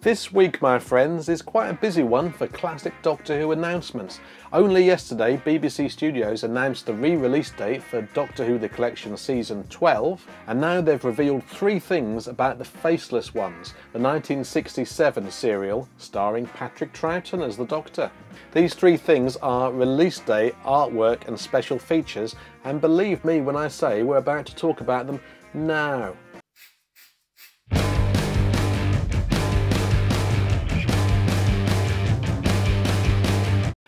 This week, my friends, is quite a busy one for classic Doctor Who announcements. Only yesterday, BBC Studios announced the re-release date for Doctor Who The Collection Season 12, and now they've revealed 3 things about The Faceless Ones, the 1967 serial starring Patrick Troughton as the Doctor. These 3 things are release date, artwork and special features, and believe me when I say we're about to talk about them now.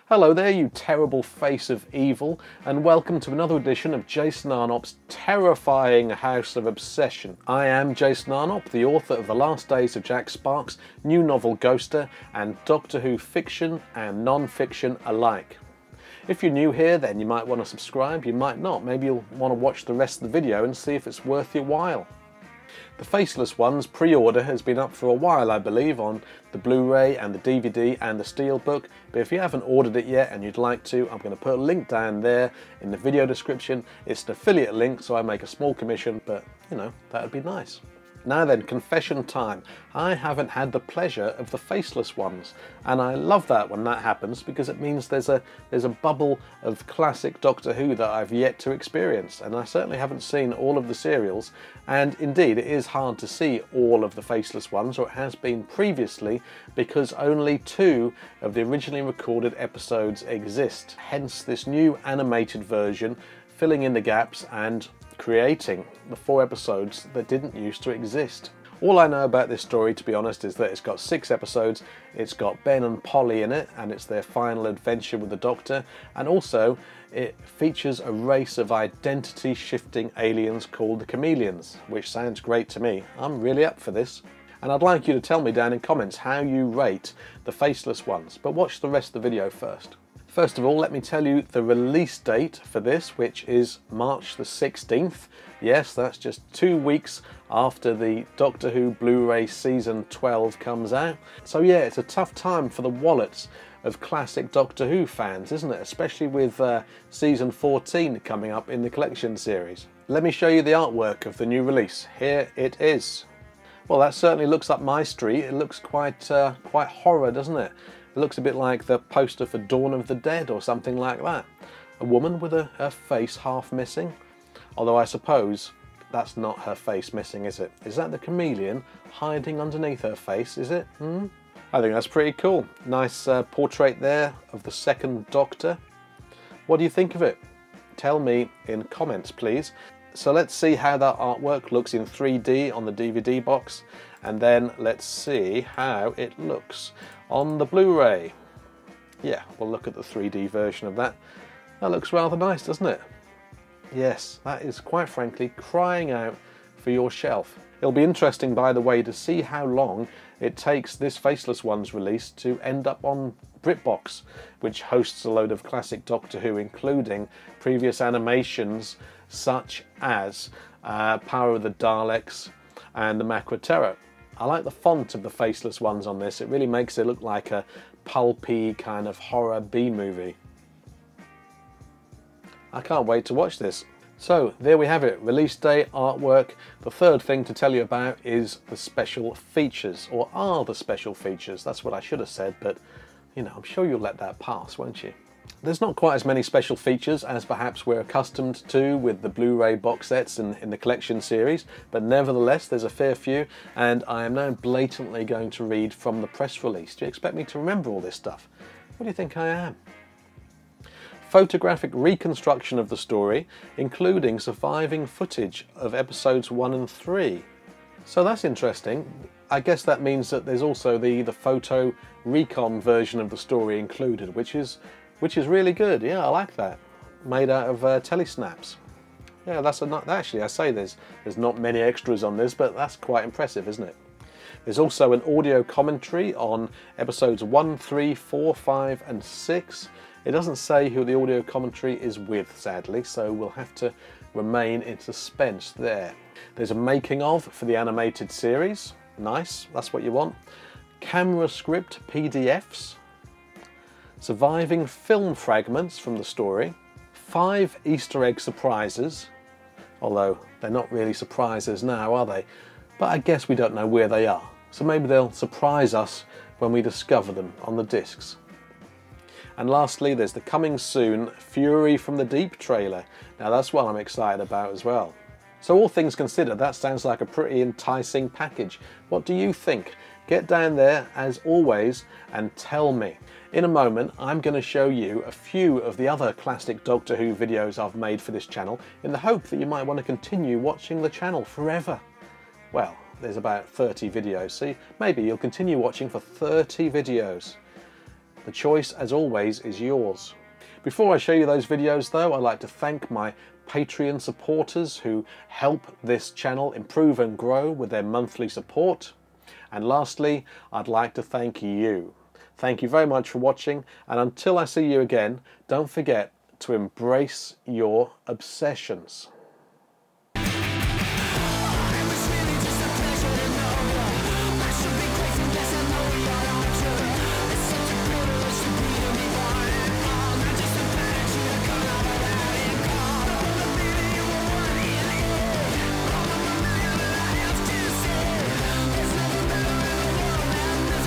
Hello there, you terrible face of evil, and welcome to another edition of Jason Arnopp's terrifying House of Obsession. I am Jason Arnopp, the author of The Last Days of Jack Sparks, new novel Ghoster, and Doctor Who fiction and non-fiction alike. If you're new here, then you might want to subscribe, you might not. Maybe you'll want to watch the rest of the video and see if it's worth your while. The Faceless Ones pre-order has been up for a while, I believe, on the Blu-ray and the DVD and the Steelbook, but if you haven't ordered it yet and you'd like to, I'm going to put a link down there in the video description. It's an affiliate link, so I make a small commission, but you know, that would be nice. Now then, confession time. I haven't had the pleasure of The Faceless Ones, and I love that when that happens because it means there's a bubble of classic Doctor Who that I've yet to experience, and I certainly haven't seen all of the serials, and indeed it is hard to see all of The Faceless Ones, or it has been previously, because only 2 of the originally recorded episodes exist. Hence this new animated version filling in the gaps and creating the 4 episodes that didn't used to exist. All I know about this story, to be honest, is that it's got 6 episodes, it's got Ben and Polly in it, and it's their final adventure with the Doctor, and also it features a race of identity-shifting aliens called the Chameleons, which sounds great to me. I'm really up for this. And I'd like you to tell me down in comments how you rate The Faceless Ones, but watch the rest of the video first. First of all, let me tell you the release date for this, which is March the 16th. Yes, that's just 2 weeks after the Doctor Who Blu-ray Season 12 comes out. So yeah, it's a tough time for the wallets of classic Doctor Who fans, isn't it? Especially with Season 14 coming up in the collection series. Let me show you the artwork of the new release. Here it is. Well, that certainly looks up my street. It looks quite horror, doesn't it? It looks a bit like the poster for Dawn of the Dead or something like that. A woman with her face half missing. Although I suppose that's not her face missing, is it? Is that the chameleon hiding underneath her face, is it? I think that's pretty cool. Nice portrait there of the 2nd Doctor. What do you think of it? Tell me in comments, please. So let's see how that artwork looks in 3D on the DVD box, and then let's see how it looks on the Blu-ray. Yeah, we'll look at the 3D version of that. That looks rather nice, doesn't it? Yes, that is quite frankly crying out for your shelf. It'll be interesting, by the way, to see how long it takes this Faceless Ones release to end up on BritBox, which hosts a load of classic Doctor Who, including previous animations such as Power of the Daleks and the Macra Terror. I like the font of the Faceless Ones on this. It really makes it look like a pulpy kind of horror B-movie. I can't wait to watch this. So there we have it, release day, artwork. The third thing to tell you about is the special features, or are the special features. That's what I should have said, but you know, I'm sure you'll let that pass, won't you? There's not quite as many special features as perhaps we're accustomed to with the Blu-ray box sets in the collection series, but nevertheless there's a fair few, and I am now blatantly going to read from the press release. Do you expect me to remember all this stuff? What do you think I am? Photographic reconstruction of the story, including surviving footage of episodes 1 and 3. So that's interesting. I guess that means that there's also the photo recon version of the story included, which is really good. Yeah, I like that. Made out of telesnaps. Yeah, actually I say there's not many extras on this, but that's quite impressive, isn't it? There's also an audio commentary on episodes 1, 3, 4, 5 and 6. It doesn't say who the audio commentary is with, sadly, so we'll have to remain in suspense there. There's a making of for the animated series. Nice, that's what you want. Camera script PDFs. Surviving film fragments from the story. 5 Easter egg surprises, although they're not really surprises now, are they? But I guess we don't know where they are. so maybe they'll surprise us when we discover them on the discs. And lastly, there's the coming soon Fury from the Deep trailer. Now that's what I'm excited about as well. So all things considered, that sounds like a pretty enticing package. What do you think? Get down there as always and tell me. In a moment, I'm going to show you a few of the other classic Doctor Who videos I've made for this channel in the hope that you might want to continue watching the channel forever. Well, there's about 30 videos, so maybe you'll continue watching for 30 videos. The choice, as always, is yours. Before I show you those videos though, I'd like to thank my Patreon supporters who help this channel improve and grow with their monthly support. And lastly, I'd like to thank you. Thank you very much for watching, and until I see you again, don't forget to embrace your obsessions.